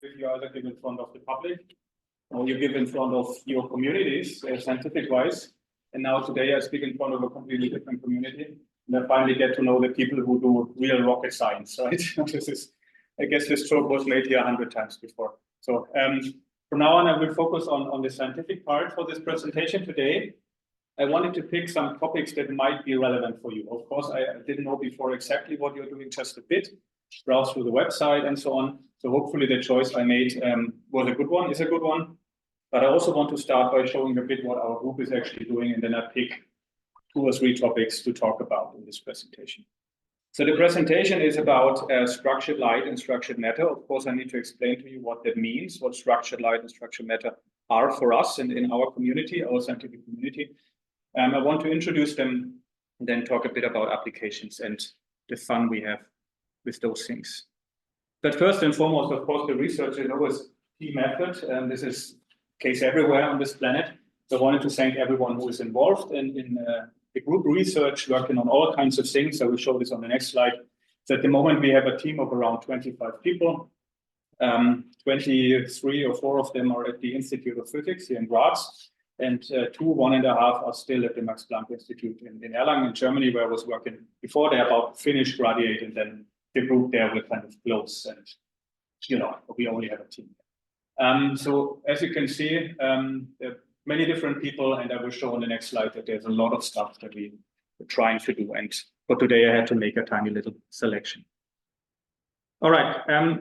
if you either give in front of the public or you give in front of your communities, scientific-wise. And now today I speak in front of a completely different community. And I finally get to know the people who do real rocket science, right? This is, I guess this joke was made here 100 times before. So from now on, I will focus on the scientific part for this presentation today. I wanted to pick some topics that might be relevant for you. Of course, I didn't know before exactly what you're doing, just a bit, browse through the website and so on. So hopefully the choice I made was a good one, is a good one. But I also want to start by showing a bit what our group is actually doing, and then I pick 2 or 3 topics to talk about in this presentation. So the presentation is about structured light and structured matter. Of course, I need to explain to you what that means, what structured light and structured matter are for us and in our community, our scientific community. I want to introduce them and then talk a bit about applications and the fun we have with those things. But first and foremost, of course, the research is always key method, and this is the case everywhere on this planet. So I wanted to thank everyone who is involved in the group research, working on all kinds of things. I will show this on the next slide. So at the moment, we have a team of around 25 people. 23 or 4 of them are at the Institute of Physics here in Graz, and 1.5 are still at the Max Planck Institute in Erlangen, in Germany, where I was working before. They're about finished, graduate, and then the group there will kind of close, and we only have a team. So as you can see, there are many different people, and I will show on the next slide that there's a lot of stuff that we're trying to do. And for today, I had to make a tiny little selection. All right,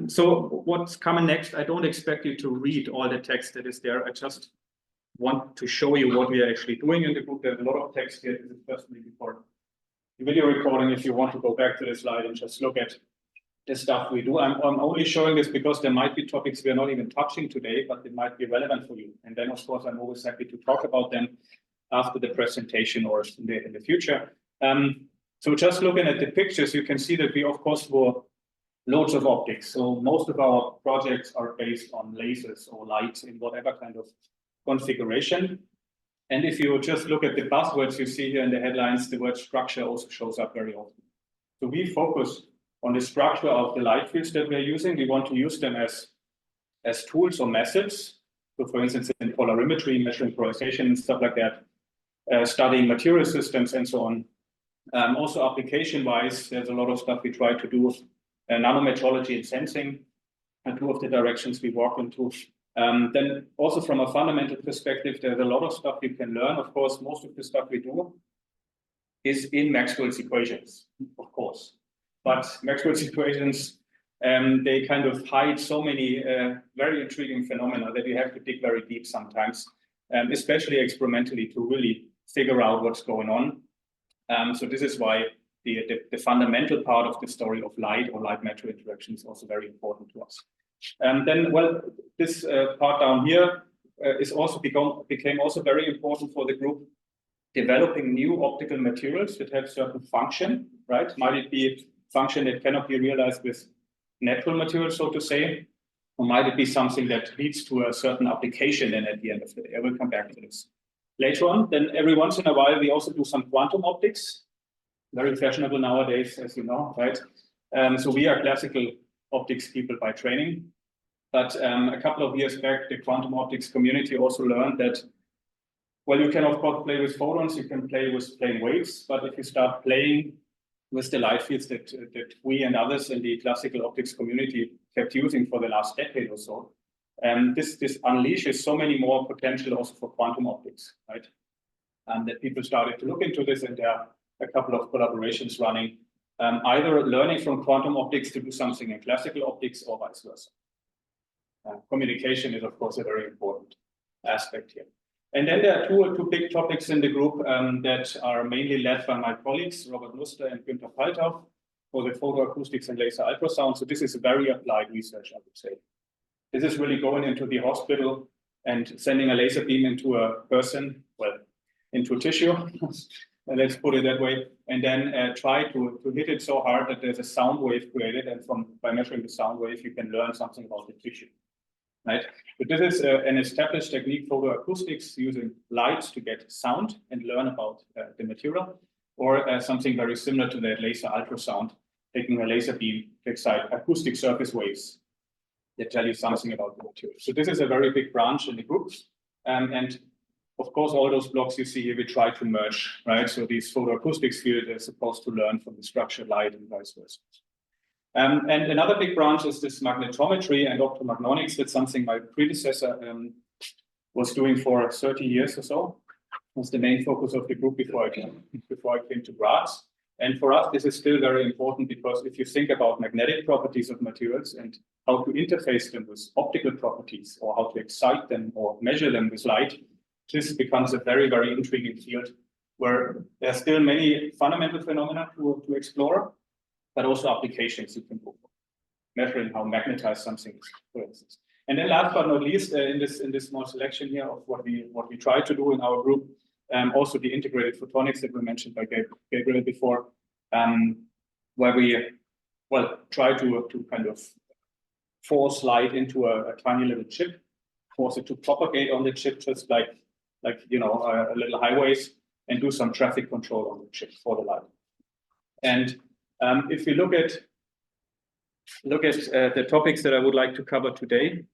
so what's coming next? I don't expect you to read all the text that is there. I just want to show you what we are actually doing in the group. There's a lot of text here. This is just maybe for the video recording. If you want to go back to the slide and just look at the stuff we do. I'm only showing this because there might be topics we are not even touching today, but they might be relevant for you. And then, of course, I'm always happy to talk about them after the presentation or in the future. So just looking at the pictures, you can see that we, of course, do loads of optics. So most of our projects are based on lasers or light in whatever kind of configuration. And if you just look at the buzzwords you see here in the headlines, the word structure also shows up very often. So we focus on the structure of the light fields that we're using. We want to use them as tools or methods. So for instance, in polarimetry, measuring polarization and stuff like that, studying material systems and so on. Also application-wise, there's a lot of stuff we try to do. Nanometrology and sensing are 2 of the directions we walk into. Then also from a fundamental perspective, there's a lot of stuff you can learn. Of course, most of the stuff we do is in Maxwell's equations, of course. But Maxwell's equations, they kind of hide so many very intriguing phenomena that you have to dig very deep sometimes, especially experimentally, to really figure out what's going on. So this is why the fundamental part of the story of light or light-matter interaction is also very important to us. Then, well, this part down here is also became also very important for the group, developing new optical materials that have certain function, right? Might it be function that cannot be realized with natural materials, so to say, or might it be something that leads to a certain application and at the end of the day? I will come back to this later on. Then every once in a while, we also do some quantum optics, very fashionable nowadays, as you know, right? So we are classical optics people by training, but a couple of years back, the quantum optics community also learned that, well, you can of course play with photons, you can play with plane waves, but if you start playing with the light fields that we and others in the classical optics community kept using for the last decade or so, this unleashes so many more potential also for quantum optics, right? And that people started to look into this, and there are a couple of collaborations running, either learning from quantum optics to do something in classical optics or vice versa. Communication is, of course, a very important aspect here. And then there are two big topics in the group that are mainly led by my colleagues, Robert Luster and Günther Paltau, for the photoacoustics and laser ultrasound. So this is very applied research, I would say. This is really going into the hospital and sending a laser beam into a person, well, into tissue, let's put it that way, and then try to hit it so hard that there's a sound wave created, and by measuring the sound wave, you can learn something about the tissue. Right? But this is an established technique for acoustics, using light to get sound and learn about the material, or something very similar to that, laser ultrasound, taking a laser beam to excite acoustic surface waves that tell you something about the material. So this is a very big branch in the group. And of course, all those blocks you see here, we try to merge, right? So these photoacoustics field is supposed to learn from the structured light and vice versa. And another big branch is this magnetometry and optomagnonics. That's something my predecessor was doing for 30 years or so. It was the main focus of the group before I came to Graz. And for us, this is still very important because if you think about magnetic properties of materials and how to interface them with optical properties or how to excite them or measure them with light, this becomes a very, very intriguing field where there are still many fundamental phenomena to explore, but also applications you can go for, measuring how magnetized something is, for instance. And then last but not least, in this small selection here of what we try to do in our group, also the integrated photonics that were mentioned by Gabriel before, where we try to kind of force light into a tiny little chip, force it to propagate on the chip, just like you know, a little highways, and do some traffic control on the chip for the light. And if you look at the topics that I would like to cover today,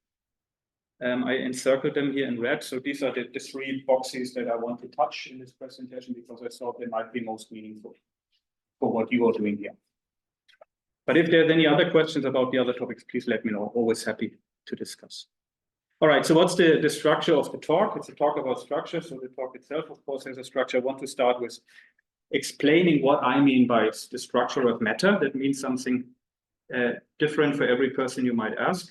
I encircled them here in red. So these are the 3 boxes that I want to touch in this presentation because I thought they might be most meaningful for what you are doing here. But if there's any other questions about the other topics, please let me know. Always happy to discuss. All right, so what's the structure of the talk? It's a talk about structure. So the talk itself, of course, has a structure. I want to start with explaining what I mean by the structure of matter. That means something different for every person you might ask.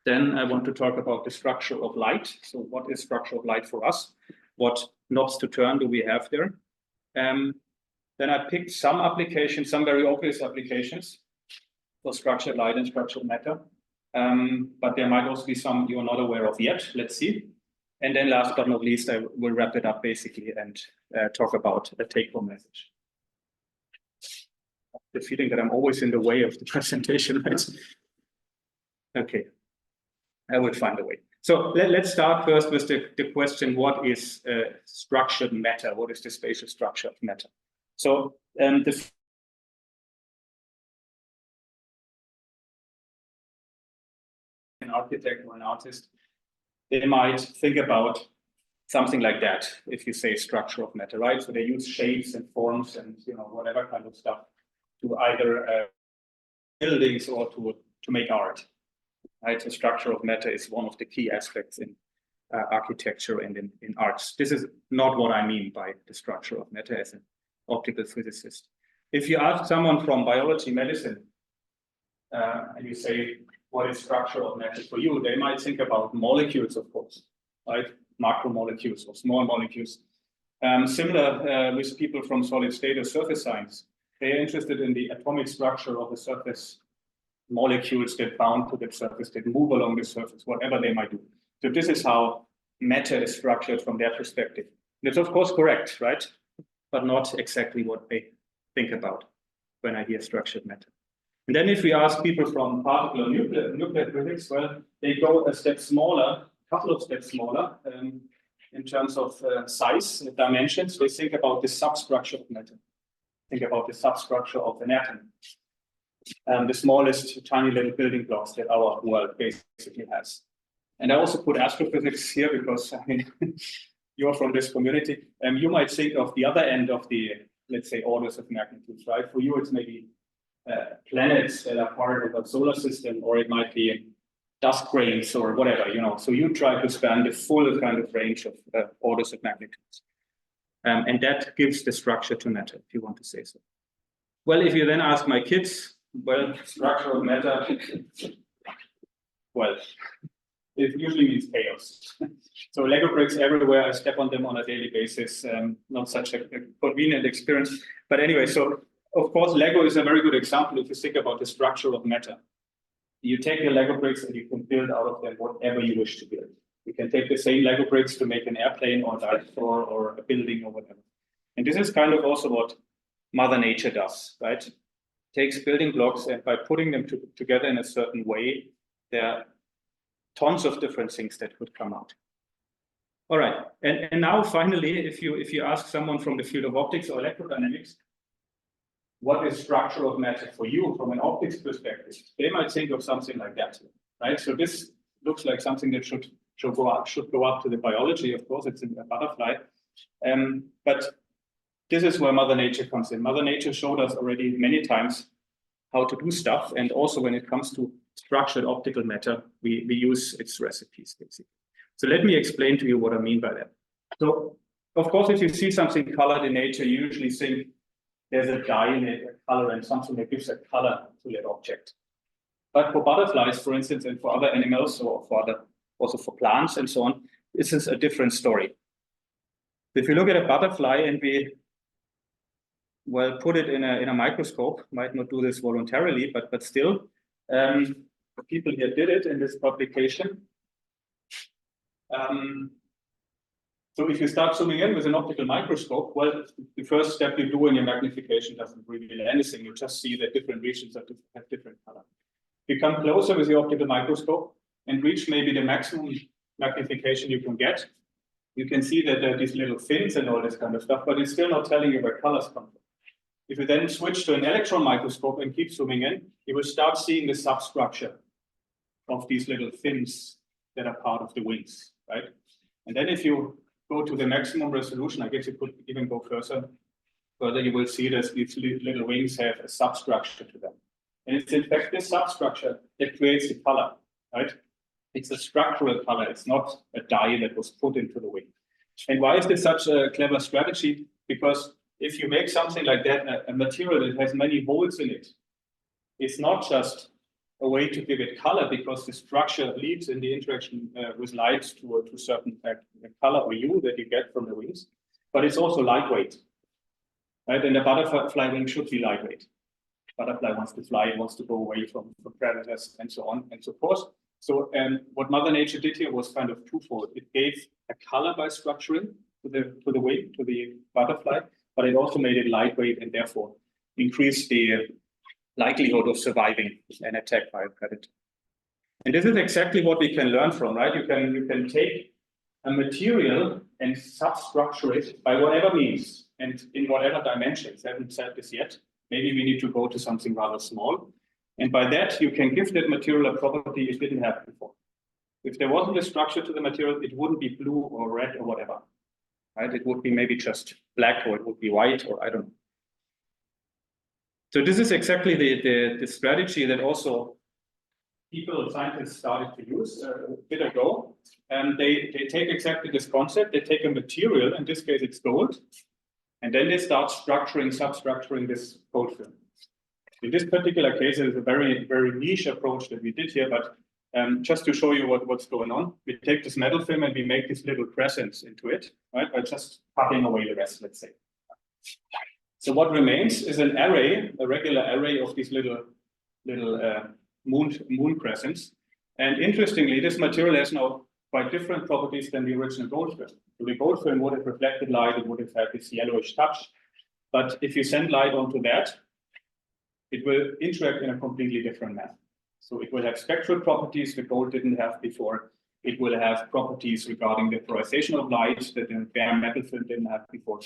Then I want to talk about the structure of light. So what is structure of light for us? What knobs to turn do we have there? Then I picked some applications, some very obvious applications for structured light and structured matter. But there might also be some you're not aware of yet. Let's see. And then last but not least, I will wrap it up basically and talk about a take-home message. The feeling that I'm always in the way of the presentation, right? Okay, I will find a way. So let's start first with the question, what is structured matter? What is the spatial structure of matter? So an architect or an artist, they might think about something like that if you say structure of matter, right? So they use shapes and forms and whatever kind of stuff to either buildings or to make art. Right? The structure of matter is one of the key aspects in architecture and in arts. This is not what I mean by the structure of matter as an optical physicist. If you ask someone from biology, medicine, and you say, what is structure of matter for you? They might think about molecules, of course, right? Macromolecules or small molecules. Similar with people from solid state or surface science. They are interested in the atomic structure of the surface molecules that bound to the surface, that move along the surface, whatever they might do. So this is how matter is structured from their perspective. And it's of course correct, right? But not exactly what they think about when I hear structured matter. And then if we ask people from particle or nuclear physics, well, they go a step smaller, a couple of steps smaller in terms of size, dimensions. They think about the substructure of matter. Think about the substructure of an atom. The smallest tiny little building blocks that our world basically has. And I also put astrophysics here because I mean, you're from this community. You might think of the other end of the, let's say, orders of magnitudes, right? For you, it's maybe planets that are part of a solar system, or it might be dust grains or whatever, So you try to span the full kind of range of orders of magnitudes. And that gives the structure to matter, if you want to say so. Well, if you then ask my kids, well, structure of matter, well, it usually means chaos. So Lego bricks everywhere. I step on them on a daily basis. Not such a convenient experience. But anyway, so of course, Lego is a very good example if you think about the structure of matter. You take your Lego bricks and you can build out of them whatever you wish to build. You can take the same Lego bricks to make an airplane or a dinosaur or a building or whatever. And this is kind of also what Mother Nature does, right? Takes building blocks, and by putting them together in a certain way, there are tons of different things that could come out. All right, and now finally, if you ask someone from the field of optics or electrodynamics, what is structure of matter for you from an optics perspective? They might think of something like that. right? So this looks like something that should go up to the biology. Of course, it's a butterfly, but this is where Mother Nature comes in. Mother Nature showed us already many times how to do stuff, and also when it comes to structured optical matter, we use its recipes, basically. So let me explain to you what I mean by that. So, of course, if you see something colored in nature, you usually think there's a dye in it, a color, and something that gives a color to that object. But for butterflies, for instance, and for other animals, or also for plants and so on, this is a different story. If you look at a butterfly and we put it in a microscope, might not do this voluntarily, but still, the people here did it in this publication. So if you start zooming in with an optical microscope, well, the first step you do in your magnification doesn't reveal anything. You just see that different regions have different color. If you come closer with the optical microscope and reach maybe the maximum magnification you can get, you can see that there are these little fins and all this kind of stuff, but it's still not telling you where colors come from. If you then switch to an electron microscope and keep zooming in, you will start seeing the substructure of these little fins that are part of the wings, right? And then if you go to the maximum resolution, I guess you could even go further, you will see that these little wings have a substructure to them. And it's in fact this substructure that creates the color, right? It's a structural color. It's not a dye that was put into the wing. And why is this such a clever strategy? Because if you make something like that, a material that has many holes in it, it's not just a way to give it color, because the structure leads in the interaction with light to a certain color or hue that you get from the wings, but it's also lightweight, right? And the butterfly wing should be lightweight. Butterfly wants to fly, wants to go away from predators and so on and so forth. So what Mother Nature did here was kind of twofold. It gave a color by structuring to the wing, to the butterfly, but it also made it lightweight and therefore increased the likelihood of surviving an attack by a predator. And this is exactly what we can learn from, right? You can take a material and substructure it by whatever means and in whatever dimensions. I haven't said this yet. Maybe we need to go to something rather small. And by that, you can give that material a property it didn't have before. If there wasn't a structure to the material, it wouldn't be blue or red or whatever, right? It would be maybe just black, or it would be white, or I don't know. So this is exactly the strategy that also scientists started to use a bit ago. And they take exactly this concept. They take a material, in this case it's gold, and then they start substructuring this gold film. In this particular case, it is a very, very niche approach that we did here, but just to show you what's going on, we take this metal film and we make these little crescents into it, right? By just cutting away the rest, let's say. So what remains is an array, a regular array of these little moon crescents. And interestingly, this material has now quite different properties than the original gold film. So the gold film would have reflected light, it would have had this yellowish touch. But if you send light onto that, it will interact in a completely different manner. So it will have spectral properties the gold didn't have before. It will have properties regarding the polarization of light that the bare metal film didn't have before,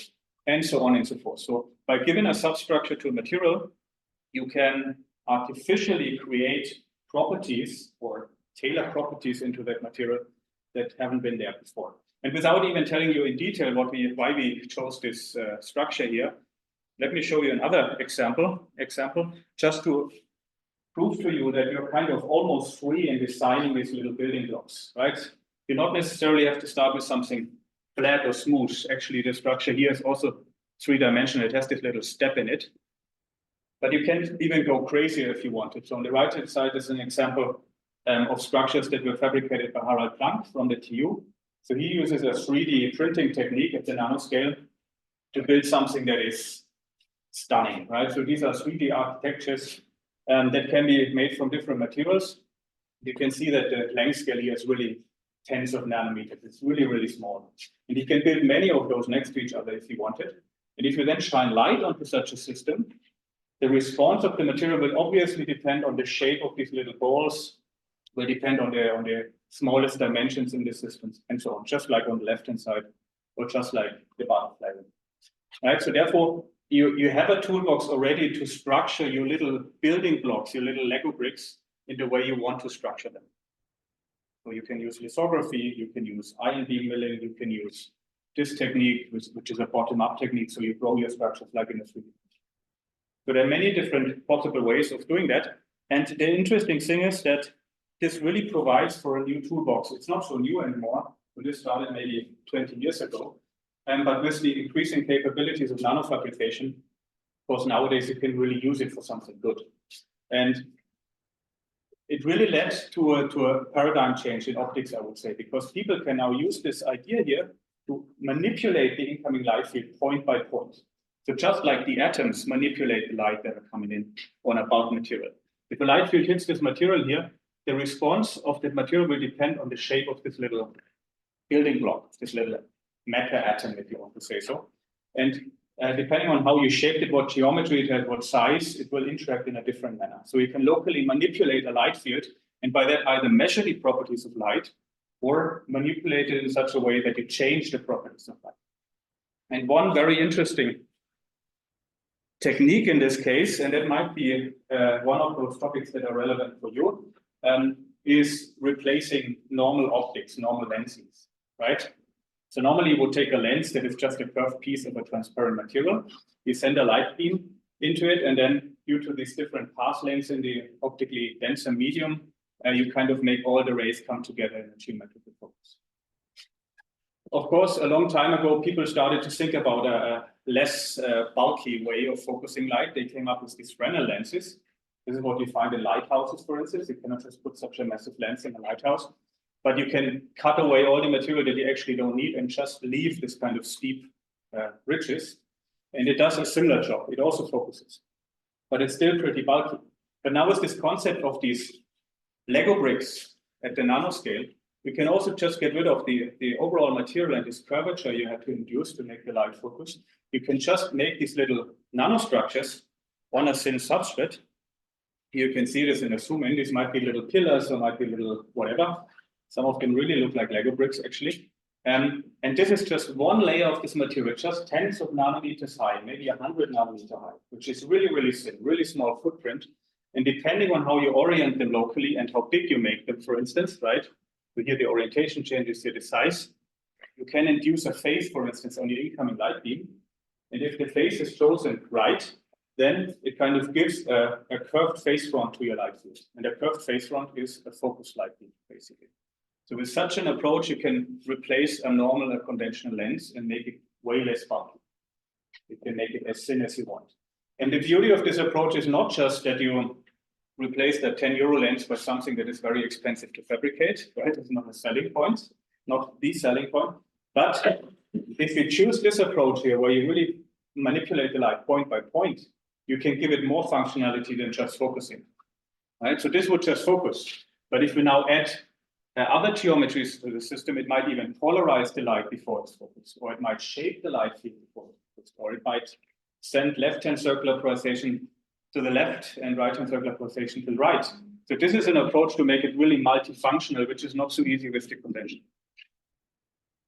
and so on and so forth. So by giving a substructure to a material, you can artificially create properties or tailor properties into that material that haven't been there before. And without even telling you in detail why we chose this structure here, let me show you another example, just to prove to you that you're kind of almost free in designing these little building blocks, right? You don't necessarily have to start with something flat or smooth. Actually, the structure here is also three-dimensional. It has this little step in it. But you can even go crazier if you wanted. So on the right-hand side is an example of structures that were fabricated by Harald Planck from the TU. So he uses a 3D printing technique at the nanoscale to build something that is stunning, right? So these are 3D architectures that can be made from different materials. You can see that the length scale here is really tens of nanometers. It's really, really small. And you can build many of those next to each other if you wanted. And if you then shine light onto such a system, the response of the material will obviously depend on the shape of these little balls, will depend on the smallest dimensions in the systems, and so on, just like on the left-hand side, or just like the butterfly. Right? So therefore, you have a toolbox already to structure your little building blocks, your little Lego bricks, in the way you want to structure them. So you can use lithography, you can use ion beam milling, you can use this technique, which is a bottom-up technique, so you grow your structures like in a 3D. So there are many different possible ways of doing that. And the interesting thing is that this really provides for a new toolbox. It's not so new anymore. So this started maybe 20 years ago. But with the increasing capabilities of nanofabrication, of course, nowadays you can really use it for something good. And it really led to a paradigm change in optics, I would say, because people can now use this idea here to manipulate the incoming light field point by point. So just like the atoms manipulate the light that are coming in on a bulk material. If a light field hits this material here, the response of that material will depend on the shape of this little building block, this little matter atom, if you want to say so. And depending on how you shaped it, what geometry it has, what size, it will interact in a different manner. So you can locally manipulate a light field, and by that either measure the properties of light or manipulate it in such a way that you change the properties of light. And one very interesting technique in this case, and that might be one of those topics that are relevant for you, is replacing normal optics, normal lenses, right? So normally you would take a lens that is just a curved piece of a transparent material. You send a light beam into it, and then due to these different path lengths in the optically denser medium, you kind of make all the rays come together in a geometrical focus. Of course, a long time ago, people started to think about a less bulky way of focusing light. They came up with these Fresnel lenses. This is what you find in lighthouses, for instance. You cannot just put such a massive lens in a lighthouse, but you can cut away all the material that you actually don't need and just leave this kind of steep ridges. And it does a similar job. It also focuses, but it's still pretty bulky. But now with this concept of these Lego bricks at the nanoscale, we can also just get rid of the overall material and this curvature you have to induce to make the light focus. You can just make these little nanostructures on a thin substrate. You can see this in a zoom in. These might be little pillars or might be little whatever. Some of them really look like Lego bricks, actually. And this is just one layer of this material, just tens of nanometers high, maybe 100 nanometers high, which is really, really thin, really small footprint. And depending on how you orient them locally and how big you make them, for instance, right? So here the orientation changes, here the size. You can induce a phase, for instance, on the incoming light beam. And if the phase is chosen right, then it kind of gives a curved phase front to your light field. And a curved phase front is a focused light beam, basically. So with such an approach, you can replace a normal, a conventional lens and make it way less bulky. You can make it as thin as you want. And the beauty of this approach is not just that you replace that 10 euro lens by something that is very expensive to fabricate, right? It's not a selling point, not the selling point. But if you choose this approach here, where you really manipulate the light point by point, you can give it more functionality than just focusing, right? So this would just focus. But if we now add other geometries to the system, it might even polarize the light before it's focused, or it might shape the light field before it's focused, or it might send left-hand circular polarization to the left and right-hand circular polarization to the right. So this is an approach to make it really multifunctional, which is not so easy with the convention.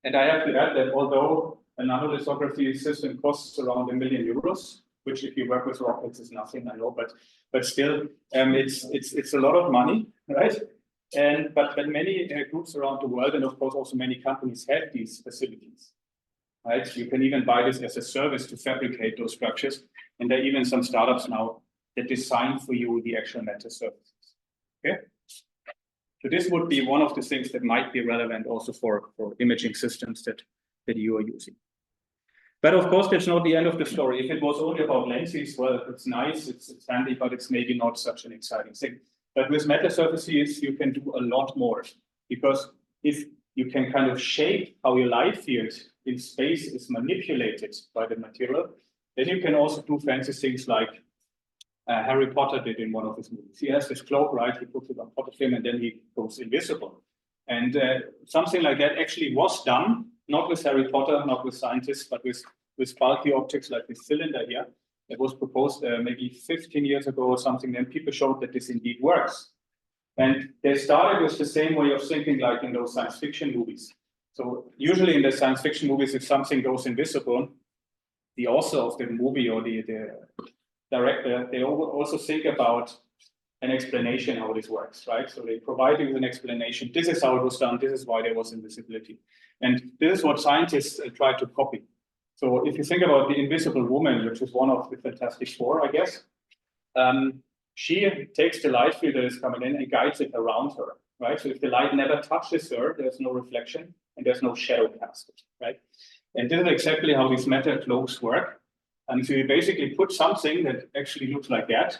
And I have to add that although a nanolithography system costs around €1 million, which if you work with rockets is nothing, I know, but still, it's a lot of money, right? But many groups around the world, and of course also many companies, have these facilities, right? You can even buy this as a service to fabricate those structures, and there are even some startups now that design for you the actual matter surfaces. Okay, so this would be one of the things that might be relevant also for imaging systems that you are using. But of course, that's not the end of the story. If it was only about lenses, well, it's nice, it's handy, but it's maybe not such an exciting thing. But with matter surfaces, you can do a lot more, because if you can kind of shape how your light field in space is manipulated by the material, then you can also do fancy things like Harry Potter did in one of his movies. He has this cloak, right? He puts it on top of him and then he goes invisible. And something like that actually was done, not with Harry Potter, not with scientists, but with bulky objects like this cylinder here. It was proposed maybe 15 years ago or something, then people showed that this indeed works. And they started with the same way of thinking like in those science fiction movies. So usually in the science fiction movies, if something goes invisible, the author of the movie or the director, they also think about an explanation how this works, right? So they provide you with an explanation. This is how it was done. This is why there was invisibility. And this is what scientists try to copy. So if you think about the Invisible Woman, which is one of the Fantastic Four, I guess, she takes the light field that is coming in and guides it around her, right? So if the light never touches her, there's no reflection and there's no shadow cast, right? And this is exactly how these matter cloaks work. And so you basically put something that actually looks like that.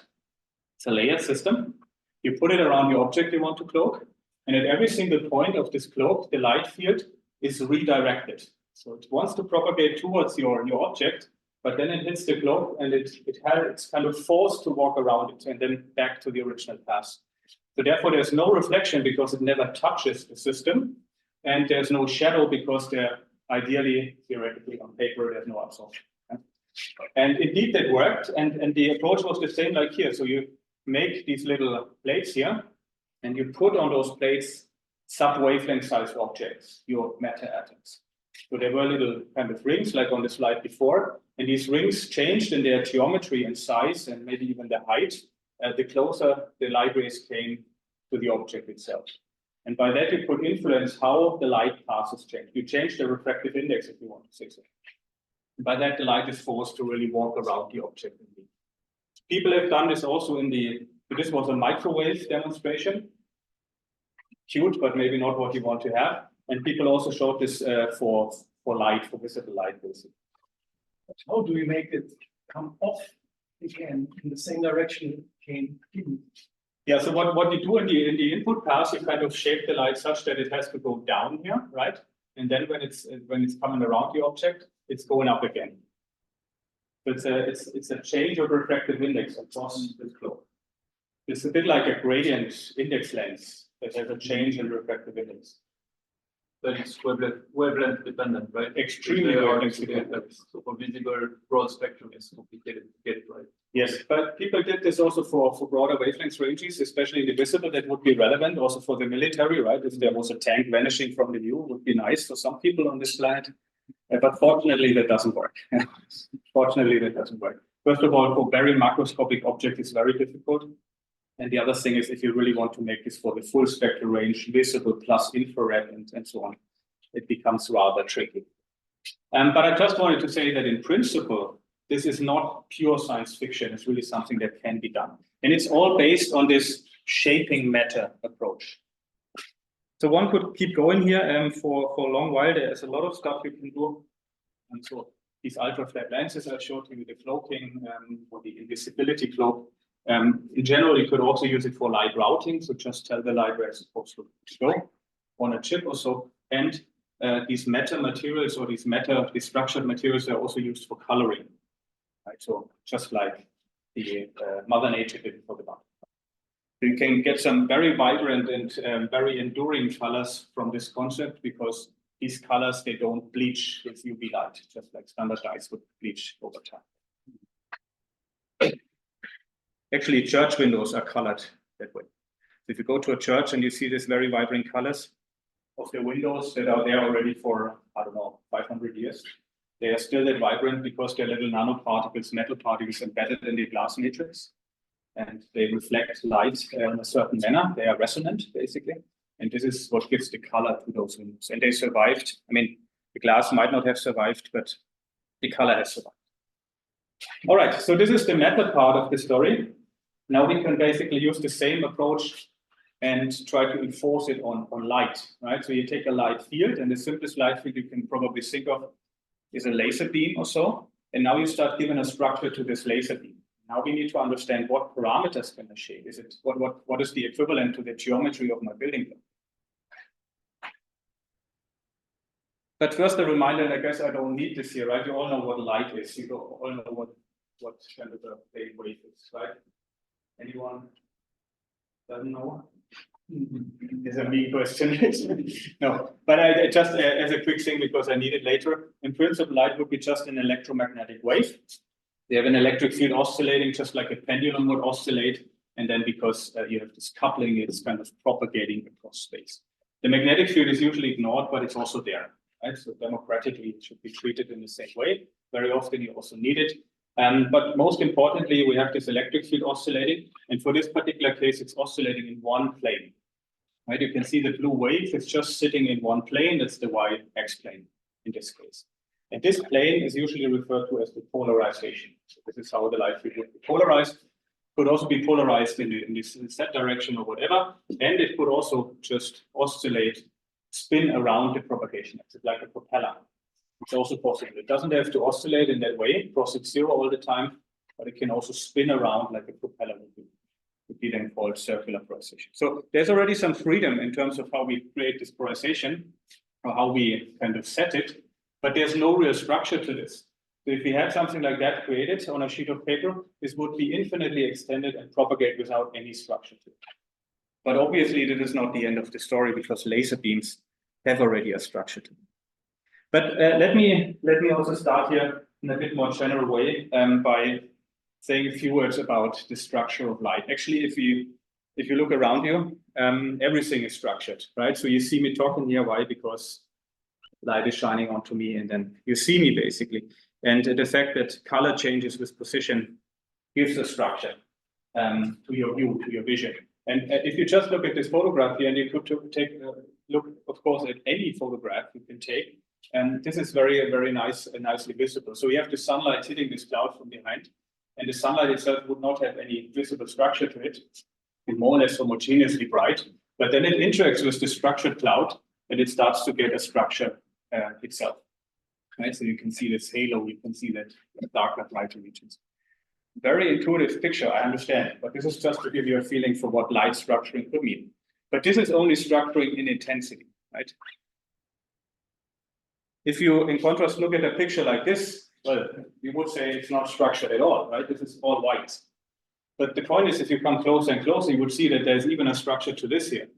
It's a layered system. You put it around the object you want to cloak, and at every single point of this cloak, the light field is redirected. So it wants to propagate towards your object, but then it hits the cloak and it's kind of forced to walk around it and then back to the original path. So therefore, there's no reflection because it never touches the system, and there's no shadow because there ideally, theoretically, on paper, there's no absorption. And indeed, that worked, and the approach was the same like here. So you make these little plates here, and you put on those plates sub-wavelength size objects, your matter atoms. So there were little kind of rings, like on the slide before, and these rings changed in their geometry and size, and maybe even the height, the closer the light rays came to the object itself. And by that, you could influence how the light passes change. You change the refractive index, if you want to say so. By that, the light is forced to really walk around the object. People have done this also this was a microwave demonstration. Cute, but maybe not what you want to have. And people also showed this for light, for visible light, basically. But how do we make it come off again in the same direction it came in? Yeah, so what you do in the input pass, you kind of shape the light such that it has to go down here, right? And then when it's coming around the object, it's going up again. So it's a change of refractive index across this cloak. It's a bit like a gradient index lens that has a change in refractive index. But it's wavelength dependent, right? Extremely wavelength dependent. So for visible broad spectrum, it's complicated to get right. Yes, but people did this also for broader wavelength ranges, especially the visible, that would be relevant also for the military, right? If there was a tank vanishing from the view, it would be nice for some people on this planet. But fortunately, that doesn't work. Fortunately, that doesn't work. First of all, for very macroscopic objects, it's very difficult. And the other thing is, if you really want to make this for the full spectral range, visible plus infrared and so on, it becomes rather tricky. But I just wanted to say that in principle, this is not pure science fiction. It's really something that can be done. And it's all based on this shaping matter approach. So one could keep going here for a long while. There's a lot of stuff you can do. And so these ultra-flat lenses I showed you, the cloaking or the invisibility cloak. In general, you could also use it for light routing. So just tell the light where it's supposed to go on a chip or so. And these matter materials or these structured materials are also used for coloring. Right? So just like the Mother Nature did for the button. You can get some very vibrant and very enduring colors from this concept because these colors, they don't bleach with UV light, just like standard dyes would bleach over time. Actually, church windows are colored that way. So if you go to a church and you see these very vibrant colors of the windows that are there already for, I don't know, 500 years, they are still that vibrant because they're little nanoparticles, metal particles embedded in the glass matrix. And they reflect light in a certain manner. They are resonant, basically. And this is what gives the color to those windows. And they survived. I mean, the glass might not have survived, but the color has survived. All right, so this is the method part of the story. Now we can basically use the same approach and try to enforce it on light, right? So you take a light field, and the simplest light field you can probably think of is a laser beam or so. And now you start giving a structure to this laser beam. Now we need to understand what parameters can I shape. Is it what is the equivalent to the geometry of my building block? But first, a reminder, and I guess I don't need this here, right? You all know what light is. You all know what kind of a wave is, right? Anyone doesn't know? It's a me question. No, but I just as a quick thing, because I need it later. In principle, light would be just an electromagnetic wave. They have an electric field oscillating just like a pendulum would oscillate. And then because you have this coupling, it's kind of propagating across space. The magnetic field is usually ignored, but it's also there. Right? So democratically, it should be treated in the same way. Very often you also need it. But most importantly, we have this electric field oscillating. And for this particular case, it's oscillating in one plane. Right? You can see the blue wave is just sitting in one plane. That's the y-x plane in this case. And this plane is usually referred to as the polarization. So this is how the light field would be polarized. Could also be polarized in this Z direction or whatever. And it could also just oscillate, spin around the propagation axis like a propeller. It's also possible. It doesn't have to oscillate in that way, crossing zero all the time, but it can also spin around like a propeller would be then called circular polarization. So there's already some freedom in terms of how we create this polarization or how we kind of set it, but there's no real structure to this. So if we had something like that created on a sheet of paper, this would be infinitely extended and propagate without any structure to it. But obviously, this is not the end of the story because laser beams have already a structure to them. But let me also start here in a bit more general way by saying a few words about the structure of light. Actually, if you look around you, everything is structured, right? So you see me talking here. Why? Because light is shining onto me, and then you see me basically. And the fact that color changes with position gives a structure to your view, to your vision. And if you just look at this photograph here, and you could take a look, of course, at any photograph you can take, and this is very nice and nicely visible. So we have the sunlight hitting this cloud from behind, and the sunlight itself would not have any visible structure to it. It's more or less homogeneously bright, but then it interacts with the structured cloud, and it starts to get a structure itself. Right, so you can see this halo, you can see that darker, brighter regions. Very intuitive picture, I understand, but this is just to give you a feeling for what light structuring could mean. But this is only structuring in intensity, right? If you, in contrast, look at a picture like this, well, you would say it's not structured at all, right? This is all white. But the point is, if you come closer and closer, you would see that there's even a structure to this here,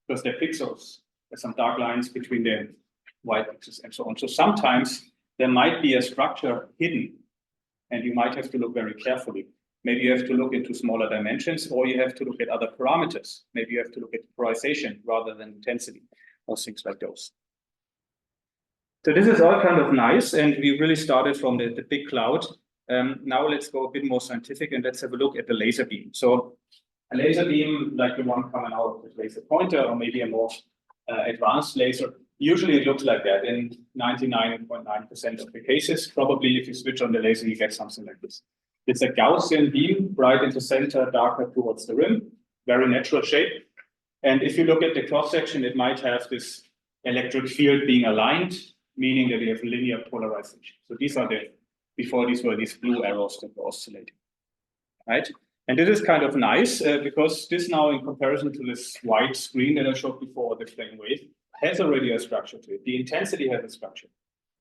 because they're pixels. There's some dark lines between the white pixels and so on. So sometimes there might be a structure hidden, and you might have to look very carefully. Maybe you have to look into smaller dimensions, or you have to look at other parameters. Maybe you have to look at polarization rather than intensity, or things like those. So this is all kind of nice, and we really started from the big cloud. Now let's go a bit more scientific, and let's have a look at the laser beam. So a laser beam, like the one coming out of the laser pointer, or maybe a more advanced laser, usually it looks like that in 99.9% of the cases. Probably if you switch on the laser, you get something like this. It's a Gaussian beam, bright in the center, darker towards the rim, very natural shape. And if you look at the cross-section, it might have this electric field being aligned, meaning that we have linear polarization. So these are before these were these blue arrows that were oscillating, right? And this is kind of nice because this now, in comparison to this white screen that I showed before, the plane wave, has already a structure to it. The intensity has a structure.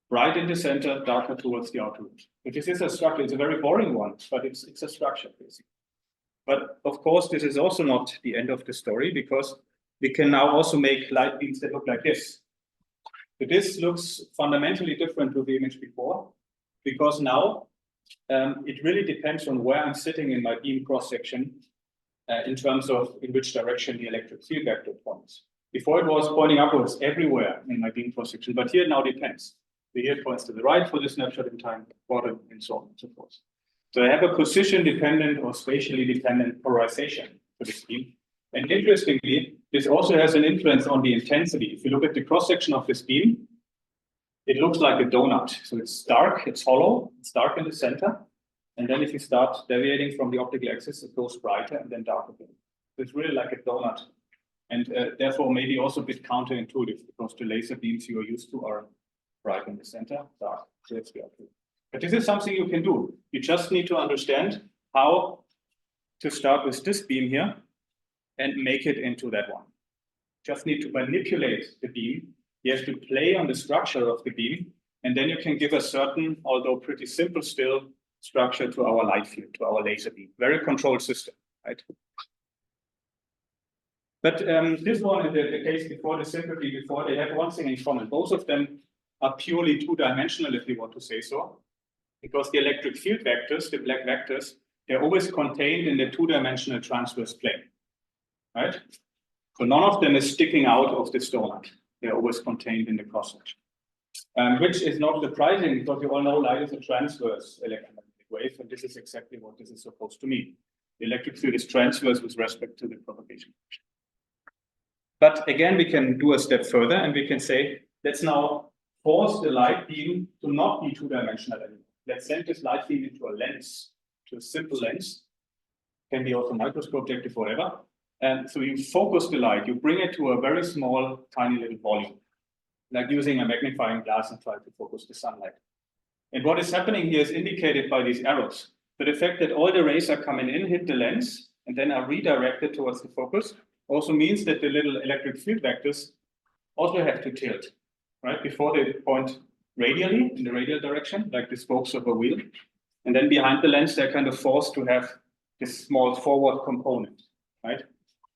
Bright in the center, darker towards the outer rim. If this is a structure, it's a very boring one, but it's a structure, basically. But of course, this is also not the end of the story, because we can now also make light beams that look like this. So this looks fundamentally different to the image before, because now it really depends on where I'm sitting in my beam cross-section in terms of in which direction the electric field vector points. Before it was pointing upwards everywhere in my beam cross-section, but here it now depends. So here it points to the right for the snapshot in time, bottom, and so on and so forth. So I have a position-dependent or spatially dependent polarization for this beam. And interestingly, this also has an influence on the intensity. If you look at the cross-section of this beam, it looks like a donut. So it's dark, it's hollow, it's dark in the center. And then if you start deviating from the optical axis, it goes brighter and then darker again. So it's really like a donut. And therefore, maybe also a bit counterintuitive, because the laser beams you are used to are bright in the center, dark. So that's the opposite. But this is something you can do. You just need to understand how to start with this beam here and make it into that one. Just need to manipulate the beam. You have to play on the structure of the beam, and then you can give a certain, although pretty simple still, structure to our light field, to our laser beam. Very controlled system, right? But this one and the case before, the sympathy before, they have one thing in common. Both of them are purely two-dimensional, if you want to say so, because the electric field vectors, the black vectors, they're always contained in the two-dimensional transverse plane, right? So none of them is sticking out of this donut. They're always contained in the cross-section, which is not surprising, because you all know light is a transverse electromagnetic wave, and this is exactly what this is supposed to mean. The electric field is transverse with respect to the propagation. But again, we can do a step further and we can say, let's now force the light beam to not be two-dimensional anymore. Let's send this light beam into a lens, to a simple lens, can be also microscope objective, whatever. And so you focus the light, you bring it to a very small, tiny little volume, like using a magnifying glass and try to focus the sunlight. And what is happening here is indicated by these arrows. So the fact that all the rays are coming in, hit the lens, and then are redirected towards the focus also means that the little electric field vectors also have to tilt, right? Before they point radially, in the radial direction, like the spokes of a wheel. And then behind the lens, they're kind of forced to have this small forward component, right?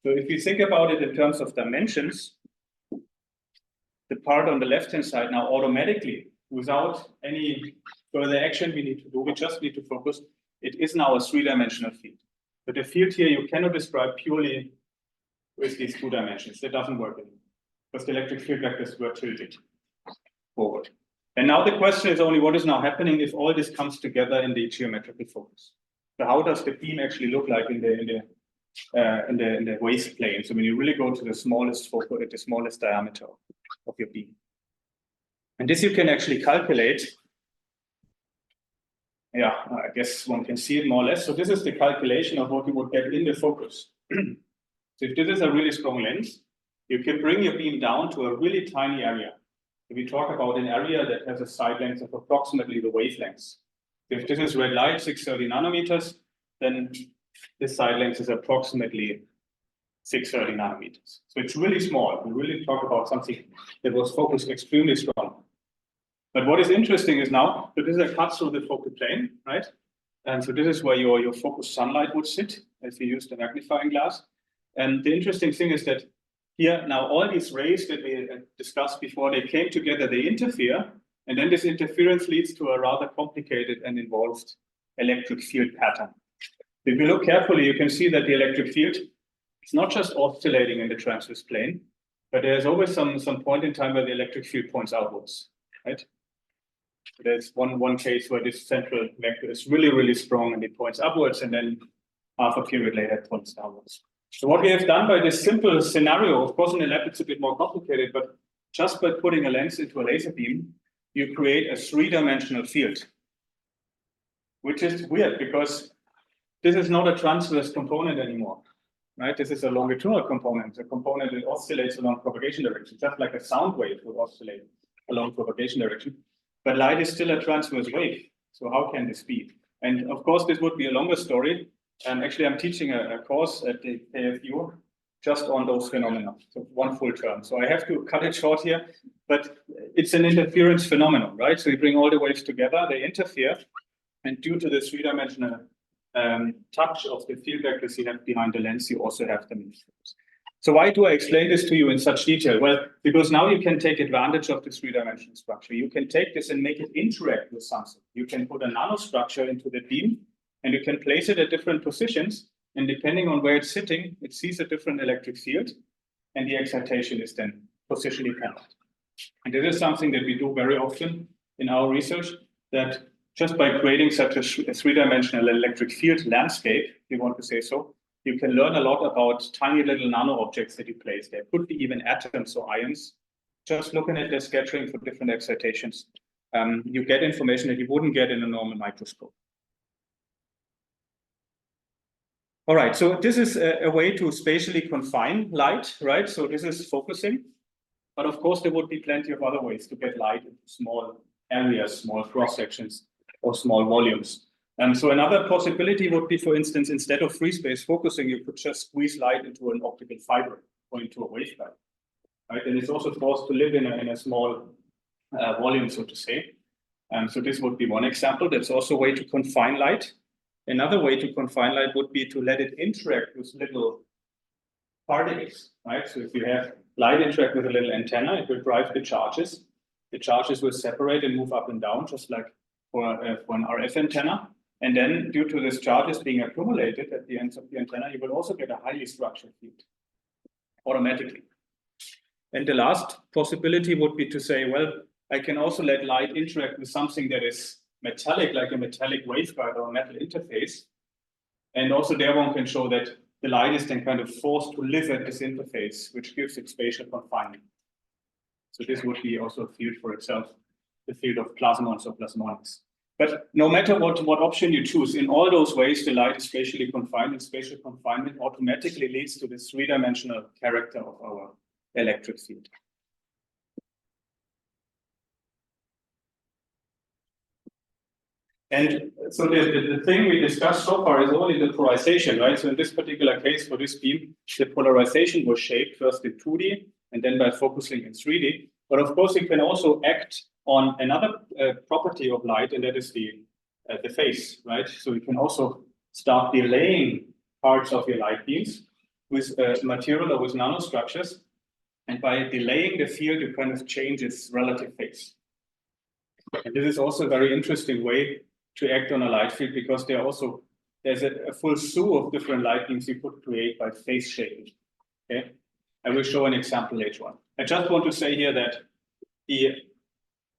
So if you think about it in terms of dimensions, the part on the left-hand side now automatically, without any further action we need to do, we just need to focus, it is now a three-dimensional field. But the field here you cannot describe purely with these two dimensions. That doesn't work anymore, because the electric field vectors were tilted forward. And now the question is only what is now happening if all this comes together in the geometrical focus. So how does the beam actually look like in the wave plane? So when you really go to the smallest focus, the smallest diameter of your beam. And this you can actually calculate. Yeah, I guess one can see it more or less. So this is the calculation of what you would get in the focus. So if this is a really strong lens, you can bring your beam down to a really tiny area. If we talk about an area that has a side length of approximately the wavelengths. If this is red light, 630 nanometers, then this side length is approximately 630 nanometers. So it's really small. We really talk about something that was focused extremely strong. But what is interesting is now, so this is a cut through the focal plane, right? And so this is where your focused sunlight would sit if you use the magnifying glass. And the interesting thing is that here now all these rays that we discussed before, they came together, they interfere, and then this interference leads to a rather complicated and involved electric field pattern. If you look carefully, you can see that the electric field is not just oscillating in the transverse plane, but there's always some point in time where the electric field points outwards, right? There's one case where this central vector is really, really strong and it points upwards, and then half a period later it points downwards. So what we have done by this simple scenario, of course in the lab it's a bit more complicated, but just by putting a lens into a laser beam, you create a three-dimensional field, which is weird because this is not a transverse component anymore, right? This is a longitudinal component, a component that oscillates along propagation direction, just like a sound wave would oscillate along propagation direction. But light is still a transverse wave. So how can this be? And of course, this would be a longer story. Actually, I'm teaching a course at the KFU just on those phenomena, so one full term. So I have to cut it short here, but it's an interference phenomenon, right? So you bring all the waves together, they interfere, and due to the three-dimensional touch of the field vectors you have behind the lens, you also have them in focus. So why do I explain this to you in such detail? Well, because now you can take advantage of the three-dimensional structure. You can take this and make it interact with something. You can put a nanostructure into the beam, and you can place it at different positions. And depending on where it's sitting, it sees a different electric field, and the excitation is then positionally coupled. And this is something that we do very often in our research, that just by creating such a three-dimensional electric field landscape, if you want to say so, you can learn a lot about tiny little nano objects that you place there. Could be even atoms or ions. Just looking at their scattering for different excitations, you get information that you wouldn't get in a normal microscope. All right, so this is a way to spatially confine light, right? So this is focusing. But of course, there would be plenty of other ways to get light into small areas, small cross-sections, or small volumes. So another possibility would be, for instance, instead of free space focusing, you could just squeeze light into an optical fiber or into a waveguide, right? And it's also forced to live in a small volume, so to say. So this would be one example. That's also a way to confine light. Another way to confine light would be to let it interact with little particles, right? So if you have light interact with a little antenna, it will drive the charges. The charges will separate and move up and down, just like for an RF antenna. And then due to these charges being accumulated at the ends of the antenna, you will also get a highly structured field automatically. And the last possibility would be to say, well, I can also let light interact with something that is metallic, like a metallic waveguide or a metal interface. And also there one can show that the light is then kind of forced to live at this interface, which gives it spatial confinement. So this would be also a field for itself, the field of plasmons or plasmonics. But no matter what option you choose, in all those ways, the light is spatially confined, and spatial confinement automatically leads to this three-dimensional character of our electric field. And so the thing we discussed so far is only the polarization, right? So in this particular case, for this beam, the polarization was shaped first in 2D and then by focusing in 3D. But of course, you can also act on another property of light, and that is the phase, right? So you can also start delaying parts of your light beams with material or with nanostructures. And by delaying the field, you kind of change its relative phase. And this is also a very interesting way to act on a light field, because there's a full slew of different light beams you could create by phase shaping. Okay, I will show an example later on. I just want to say here that the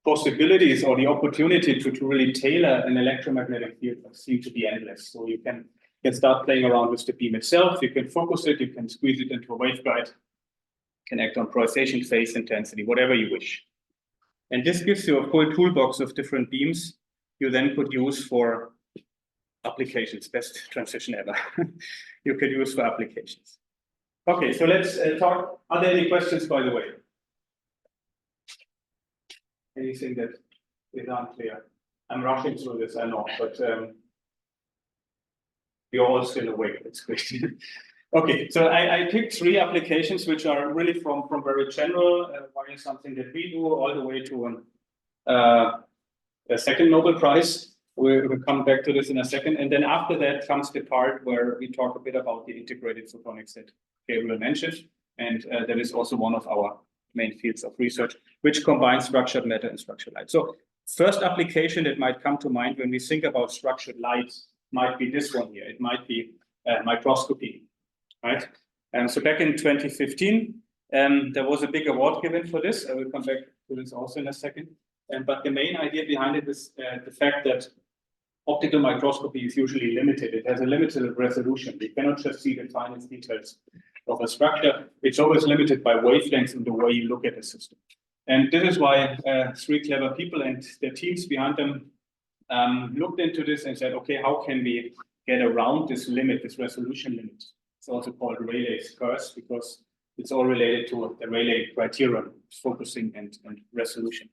possibilities or the opportunity to really tailor an electromagnetic field seem to be endless. So you can start playing around with the beam itself. You can focus it. You can squeeze it into a waveguide. You can act on polarization, phase, intensity, whatever you wish. And this gives you a full toolbox of different beams you then could use for applications. Best transition ever. You could use for applications. Okay, so let's talk. Are there any questions, by the way? Anything that is unclear? I'm rushing through this, I know, but you're all still awake. That's great. Okay, so I picked 3 applications which are really from very general, why is something that we do, all the way to a second Nobel Prize. We'll come back to this in a second. And then after that comes the part where we talk a bit about the integrated photonics that Gabriel mentioned. And that is also one of our main fields of research, which combines structured matter and structured light. So first application that might come to mind when we think about structured light might be this one here. It might be microscopy, right? So back in 2015, there was a big award given for this. I will come back to this also in a second. But the main idea behind it is the fact that optical microscopy is usually limited. It has a limited resolution. We cannot just see the finest details of a structure. It's always limited by wavelengths in the way you look at the system. And this is why 3 clever people and their teams behind them looked into this and said, okay, how can we get around this limit, this resolution limit? It's also called Rayleigh's curse, because it's all related to the Rayleigh criterion, focusing and resolution.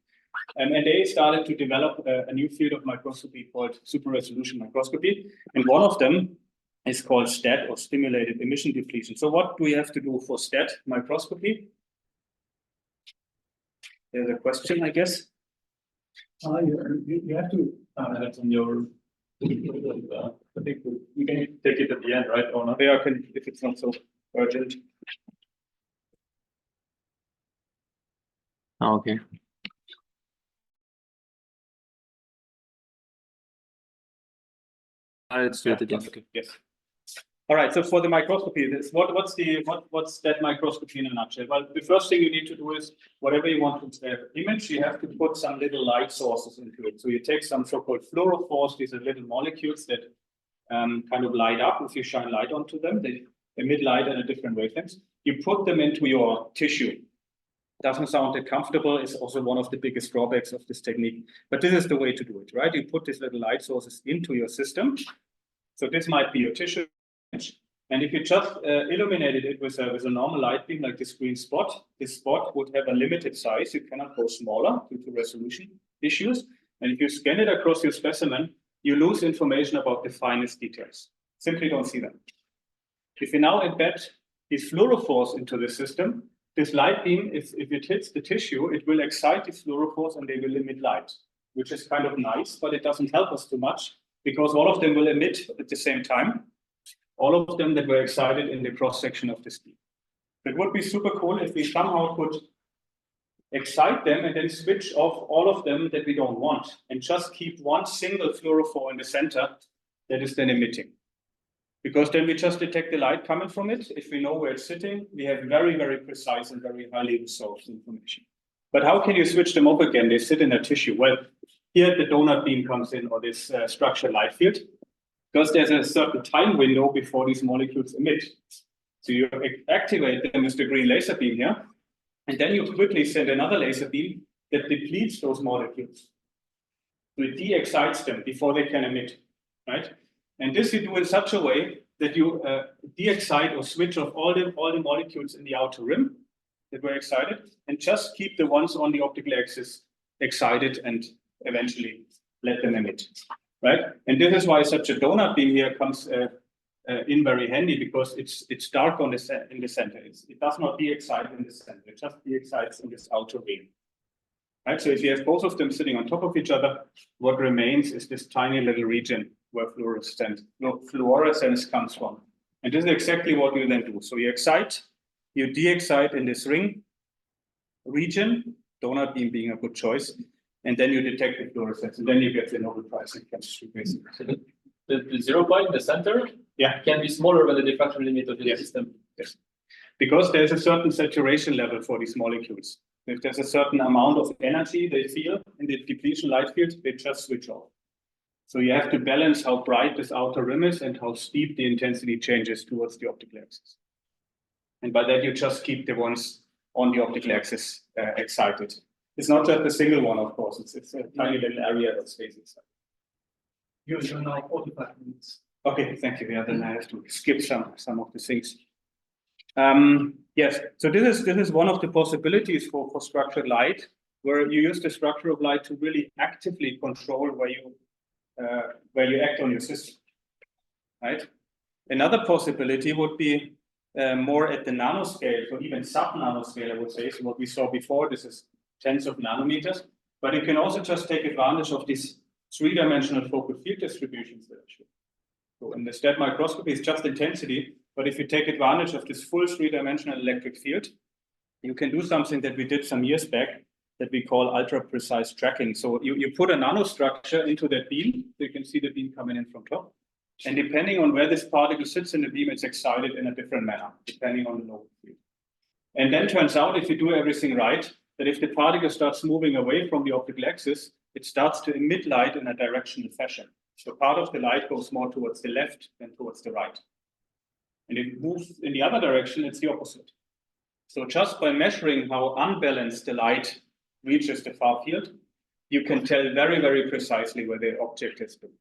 And they started to develop a new field of microscopy called super resolution microscopy. And one of them is called STAT, or stimulated emission depletion. So what do we have to do for STAT microscopy? There's a question, I guess. You have to. That's on your. I think we can take it at the end, right? Or not? Yeah, if it's not so urgent. Okay. Let's do it again. Okay. Yes. All right. So for the microscopy, what's that microscopy in a nutshell? Well, the first thing you need to do is whatever you want to image, you have to put some little light sources into it. So you take some so-called fluorophores. These are little molecules that kind of light up if you shine light onto them. They emit light at a different wavelengths. You put them into your tissue. Doesn't sound that comfortable. It's also one of the biggest drawbacks of this technique. But this is the way to do it, right? You put these little light sources into your system. So this might be your tissue. And if you just illuminated it with a normal light beam like this green spot, this spot would have a limited size. You cannot go smaller due to resolution issues. And if you scan it across your specimen, you lose information about the finest details. Simply don't see them. If you now embed these fluorophores into the system, this light beam, if it hits the tissue, it will excite these fluorophores and they will emit light, which is kind of nice, but it doesn't help us too much because all of them will emit at the same time. All of them that were excited in the cross-section of this beam. It would be super cool if we somehow could excite them and then switch off all of them that we don't want and just keep one single fluorophore in the center that is then emitting. Because then we just detect the light coming from it. If we know where it's sitting, we have very, very precise and very highly resolved information. But how can you switch them off again? They sit in a tissue. Well, here the donut beam comes in, or this structured light field, because there's a certain time window before these molecules emit. So you activate them with the green laser beam here, and then you quickly send another laser beam that depletes those molecules. So it de-excites them before they can emit, right? And this you do in such a way that you de-excite or switch off all the molecules in the outer rim that were excited, and just keep the ones on the optical axis excited and eventually let them emit, right? And this is why such a donut beam here comes in very handy, because it's dark in the center. It does not de-excite in the center. It just de-excites in this outer ring. Right, so if you have both of them sitting on top of each other, what remains is this tiny little region where fluorescence comes from. And this is exactly what you then do. So you excite, you de-excite in this ring region, donut beam being a good choice, and then you detect the fluorescence, and then you get the Nobel Prize in chemistry, basically. So the 0 point in the center, yeah, can be smaller than the diffraction limit of the yes. system. Yes, because there's a certain saturation level for these molecules. If there's a certain amount of energy they feel in the depletion light field, they just switch off. So you have to balance how bright this outer rim is and how steep the intensity changes towards the optical axis. And by that, you just keep the ones on the optical axis excited. It's not just a single one, of course. It's a tiny little area that stays inside. You're now 45 minutes. Okay, thank you. Yeah, then I have to skip some of the things. Yes, so this is one of the possibilities for structured light, where you use the structure of light to really actively control where you act on your system, right? Another possibility would be more at the nanoscale, so even sub-nanoscale, I would say. So what we saw before, this is tens of nanometers, but you can also just take advantage of these three-dimensional focal field distributions that I showed. So in the STED microscopy, it's just intensity. But if you take advantage of this full three-dimensional electric field, you can do something that we did some years back that we call ultra-precise tracking. So you put a nanostructure into that beam, so you can see the beam coming in from top. And depending on where this particle sits in the beam, it's excited in a different manner, depending on the local field. And then turns out, if you do everything right, that if the particle starts moving away from the optical axis, it starts to emit light in a directional fashion. So part of the light goes more towards the left than towards the right. And if it moves in the other direction, it's the opposite. So just by measuring how unbalanced the light reaches the far field, you can tell very, very precisely where the object has been.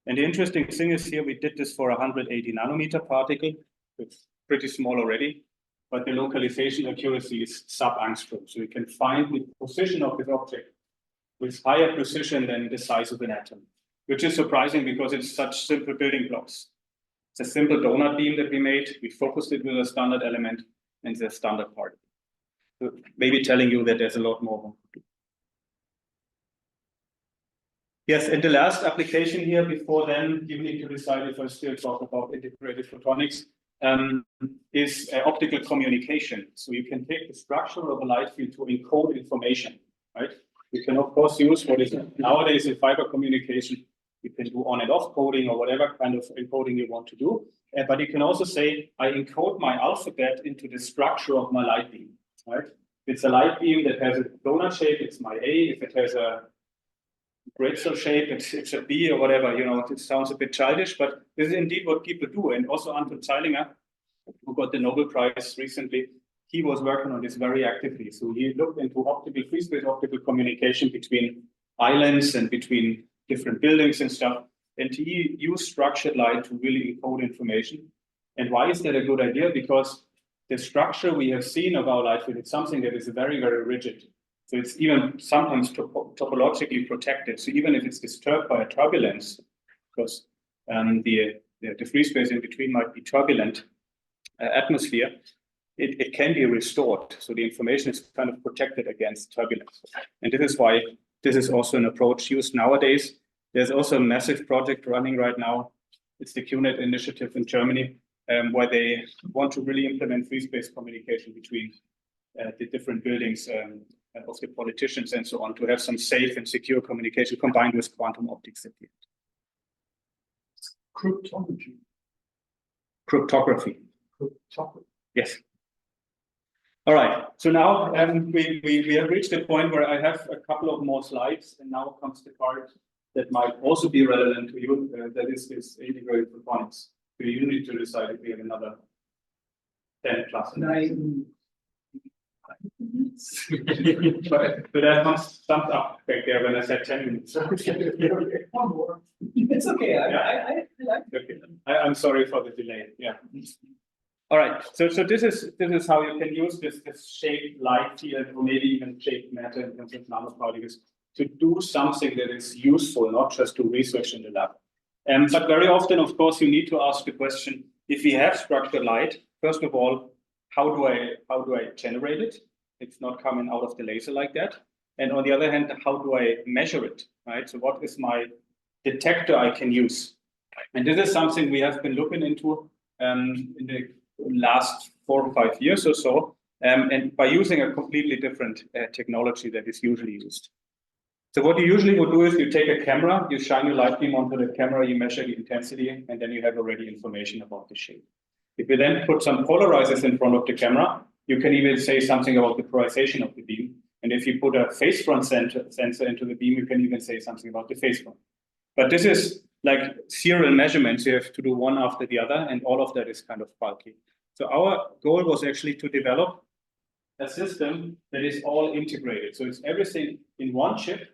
And the interesting thing is here, we did this for a 180 nanometer particle. It's pretty small already, but the localization accuracy is sub-angstrom. So you can find the position of this object with higher precision than the size of an atom, which is surprising because it's such simple building blocks. It's a simple donut beam that we made. We focused it with a standard element and the standard particle. So maybe telling you that there's a lot more. Yes, and the last application here, before then, you need to decide if I still talk about integrated photonics, is optical communication. So you can take the structure of a light field to encode information, right? You can, of course, use what is nowadays in fiber communication. You can do on and off coding or whatever kind of encoding you want to do. But you can also say, I encode my alphabet into the structure of my light beam, right? If it's a light beam that has a donut shape, it's my A. If it has a pretzel shape, it's a B or whatever. You know, it sounds a bit childish, but this is indeed what people do. And also Anton Zeilinger, who got the Nobel Prize recently, he was working on this very actively. So he looked into optical free space optical communication between islands and between different buildings and stuff. And he used structured light to really encode information. And why is that a good idea? Because the structure we have seen of our light field is something that is very, very rigid. So it's even sometimes topologically protected. So even if it's disturbed by a turbulence, because the free space in between might be turbulent atmosphere, it can be restored. So the information is kind of protected against turbulence. And this is why this is also an approach used nowadays. There's also a massive project running right now. It's the QNet initiative in Germany, where they want to really implement free space communication between the different buildings of the politicians and so on, to have some safe and secure communication combined with quantum optics at the end. Cryptography. Cryptography. Cryptography. Yes. All right, so now we have reached a point where I have a couple of more slides, and now comes the part that might also be relevant to you, that is this integrated photonics. So you need to decide if we have another 10 plus. but that must summed up back there when I said 10 minutes. One more. It's okay. I like it. Okay. I'm sorry for the delay. Yeah. All right. So this is how you can use this shaped light field, or maybe even shaped matter in terms of nanoparticles, to do something that is useful, not just to research in the lab. But very often, of course, you need to ask the question: if we have structured light, first of all, how do I generate it? It's not coming out of the laser like that. And on the other hand, how do I measure it? Right. So what is my detector I can use? And this is something we have been looking into in the last 4 or 5 years or so, and by using a completely different technology that is usually used. So what you usually would do is you take a camera, you shine your light beam onto the camera, you measure the intensity, and then you have already information about the shape. If you then put some polarizers in front of the camera, you can even say something about the polarization of the beam. And if you put a phase front sensor into the beam, you can even say something about the phase front. But this is like serial measurements. You have to do one after the other, and all of that is kind of bulky. So our goal was actually to develop a system that is all integrated. So it's everything in one chip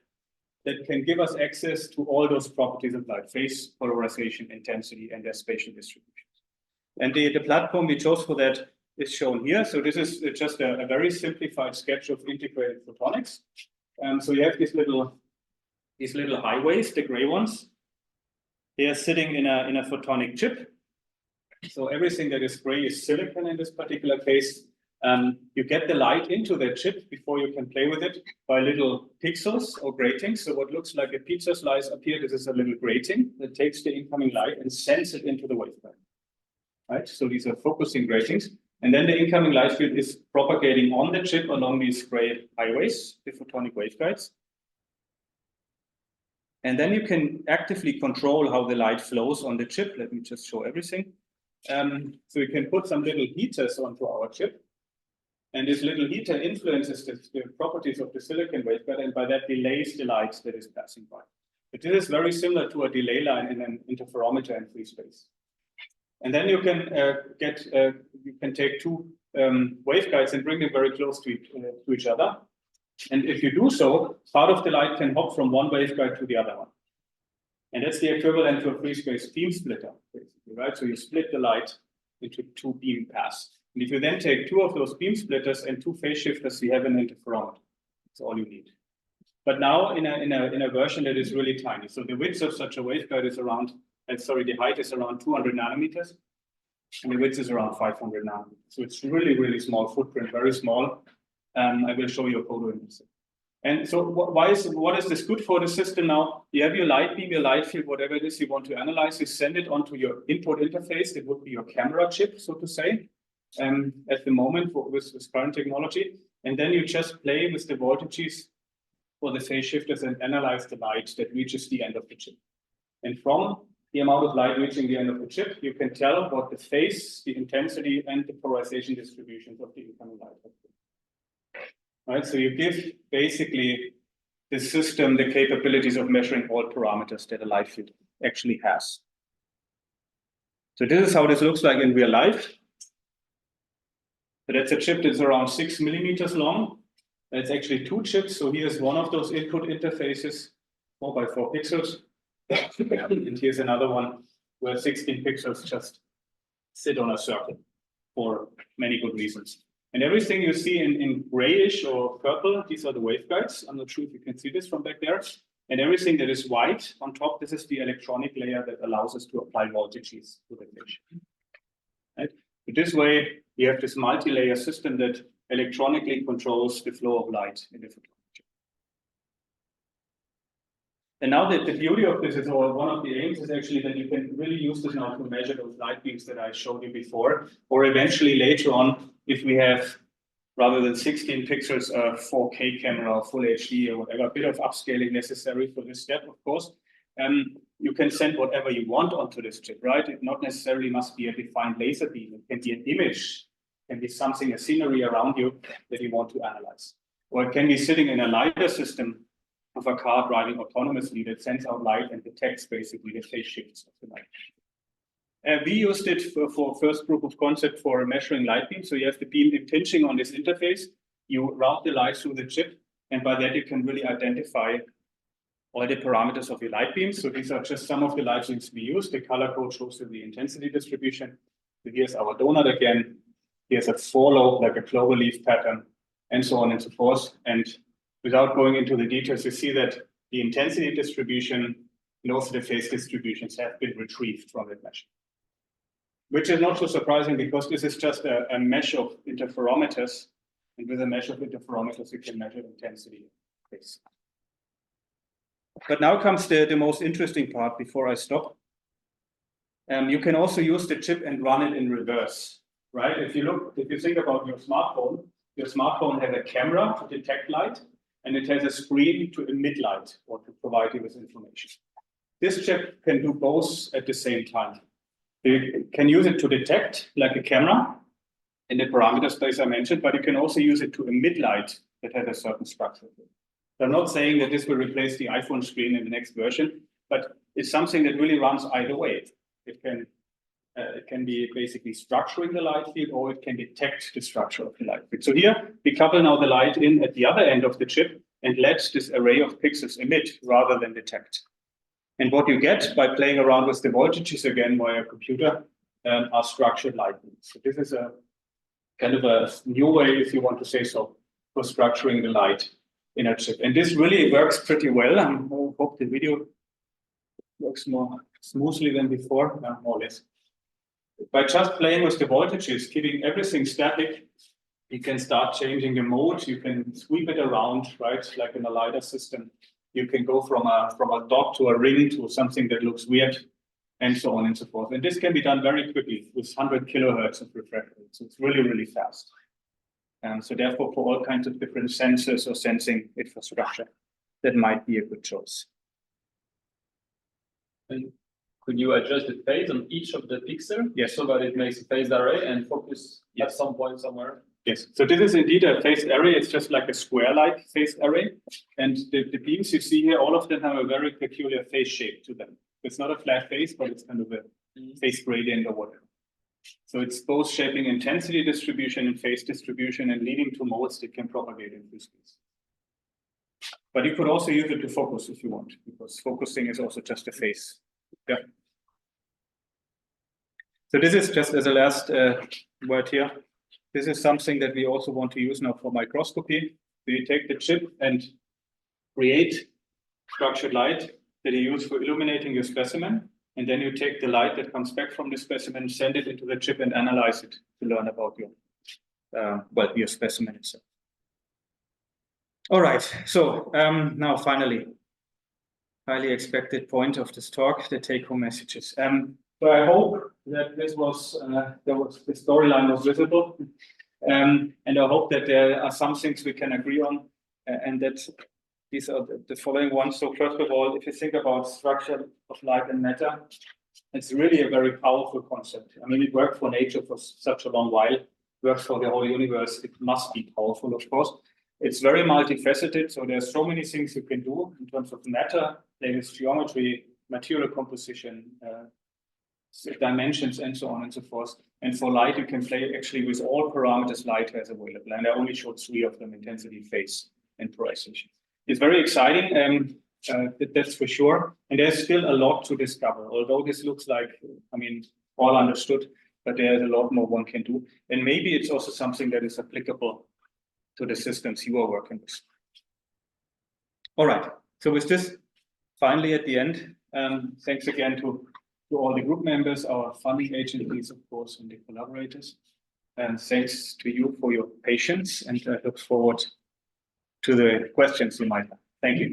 that can give us access to all those properties of light: phase, polarization, intensity, and their spatial distributions. And the platform we chose for that is shown here. So this is just a very simplified sketch of integrated photonics. So you have these little highways, the gray ones. They are sitting in a photonic chip. So everything that is gray is silicon in this particular case. You get the light into the chip before you can play with it by little pixels or gratings. So what looks like a pizza slice up here, this is a little grating that takes the incoming light and sends it into the waveguide. Right? So these are focusing gratings. And then the incoming light field is propagating on the chip along these gray highways, the photonic waveguides. And then you can actively control how the light flows on the chip. Let me just show everything. So you can put some little heaters onto our chip. And this little heater influences the properties of the silicon waveguide, and by that delays the light that is passing by. But this is very similar to a delay line in an interferometer in free space. And then you can take two waveguides and bring them very close to each other. And if you do so, part of the light can hop from one waveguide to the other one. And that's the equivalent to a free space beam splitter, basically, right? So you split the light into two beam paths. And if you then take two of those beam splitters and two phase shifters, you have an interferometer. That's all you need. But now in a version that is really tiny. So the width of such a waveguide is around, the height is around 200 nanometers. And the width is around 500 nanometers. So it's really, really small footprint, very small. I will show you a photo in a second. And so what is this good for the system now? You have your light beam, your light field, whatever it is you want to analyze, you send it onto your input interface. It would be your camera chip, so to say, at the moment with current technology. And then you just play with the voltages for the phase shifters and analyze the light that reaches the end of the chip. And from the amount of light reaching the end of the chip, you can tell what the phase, the intensity, and the polarization distributions of the incoming light have been. Right, so you give basically the system the capabilities of measuring all parameters that a light field actually has. So this is how this looks like in real life. So that's a chip that's around 6 millimeters long. It's actually two chips. So here's one of those input interfaces, 4 by 4 pixels. And here's another one where 16 pixels just sit on a circle for many good reasons. And everything you see in grayish or purple, these are the waveguides. I'm not sure if you can see this from back there. And everything that is white on top, this is the electronic layer that allows us to apply voltages to the phase. Right? But this way, you have this multi-layer system that electronically controls the flow of light in the photonic chip. And now the beauty of this is, or one of the aims is actually that you can really use this now to measure those light beams that I showed you before, or eventually later on, if we have, rather than 16 pixels, a 4K camera or full HD or whatever, a bit of upscaling necessary for this step, of course, you can send whatever you want onto this chip, right? It not necessarily must be a defined laser beam. It can be an image can be something, a scenery around you that you want to analyze. Or it can be sitting in a LiDAR system of a car driving autonomously that sends out light and detects basically the phase shifts of the light. We used it for first proof of concept for measuring light beams. So you have the beam impinging on this interface, you route the light through the chip, and by that you can really identify all the parameters of your light beams. So these are just some of the light beams we use. The color code shows you the intensity distribution. So here's our donut again. Here's a follow, like a clover leaf pattern, and so on and so forth. And without going into the details, you see that the intensity distribution and also the phase distributions have been retrieved from that measure. Which is not so surprising because this is just a mesh of interferometers. And with a mesh of interferometers, you can measure intensity. Phase. But now comes the most interesting part before I stop. You can also use the chip and run it in reverse, right? If you think about your smartphone has a camera to detect light, and it has a screen to emit light or to provide you with information. This chip can do both at the same time. You can use it to detect, like a camera, in the parameter space I mentioned, but you can also use it to emit light that has a certain structure. I'm not saying that this will replace the iPhone screen in the next version, but it's something that really runs either way. It can be basically structuring the light field, or it can detect the structure of the light field. So here, we couple now the light in at the other end of the chip and let this array of pixels emit rather than detect. And what you get by playing around with the voltages again via a computer are structured light beams. So this is a kind of a new way, if you want to say so, for structuring the light in a chip. And this really works pretty well. I hope the video works more smoothly than before, more or less. By just playing with the voltages, keeping everything static, you can start changing the mode. You can sweep it around, right? Like in a LiDAR system. You can go from a dot to a ring to something that looks weird, and so on and so forth. And this can be done very quickly with 100 kilohertz of refresh rate. So it's really, really fast. And so therefore, for all kinds of different sensors or sensing infrastructure, that might be a good choice. And could you adjust the phase on each of the pixels? Yes. So that it makes a phased array and focus at some point somewhere? Yes. So this is indeed a phased array. It's just like a square-like phased array. And the beams you see here, all of them have a very peculiar phase shape to them. It's not a flat phase, but it's kind of a phase gradient or whatever. So it's both shaping intensity distribution and phase distribution and leading to modes that can propagate in free space. But you could also use it to focus if you want, because focusing is also just a phase. Yeah. So this is just as a last word here. This is something that we also want to use now for microscopy. So you take the chip and create structured light that you use for illuminating your specimen. And then you take the light that comes back from the specimen, send it into the chip and analyze it to learn about your specimen itself. All right, so now finally, highly expected point of this talk, the take-home messages. So I hope that this was, the storyline was visible. And I hope that there are some things we can agree on and that these are the following ones. So first of all, if you think about structure of light and matter, it's really a very powerful concept. I mean, it worked for nature for such a long while, it works for the whole universe. It must be powerful, of course. It's very multifaceted. So there's so many things you can do in terms of matter, latest geometry, material composition, dimensions, and so on and so forth. And for light, you can play actually with all parameters light has available. And I only showed 3 of them: intensity, phase, and polarization. It's very exciting, that's for sure. And there's still a lot to discover, although this looks like, I mean, all understood, but there's a lot more one can do. And maybe it's also something that is applicable to the systems you are working with. All right, so with this, finally at the end, thanks again to all the group members, our funding agencies, of course, and the collaborators. And thanks to you for your patience, and I look forward to the questions you might have. Thank you.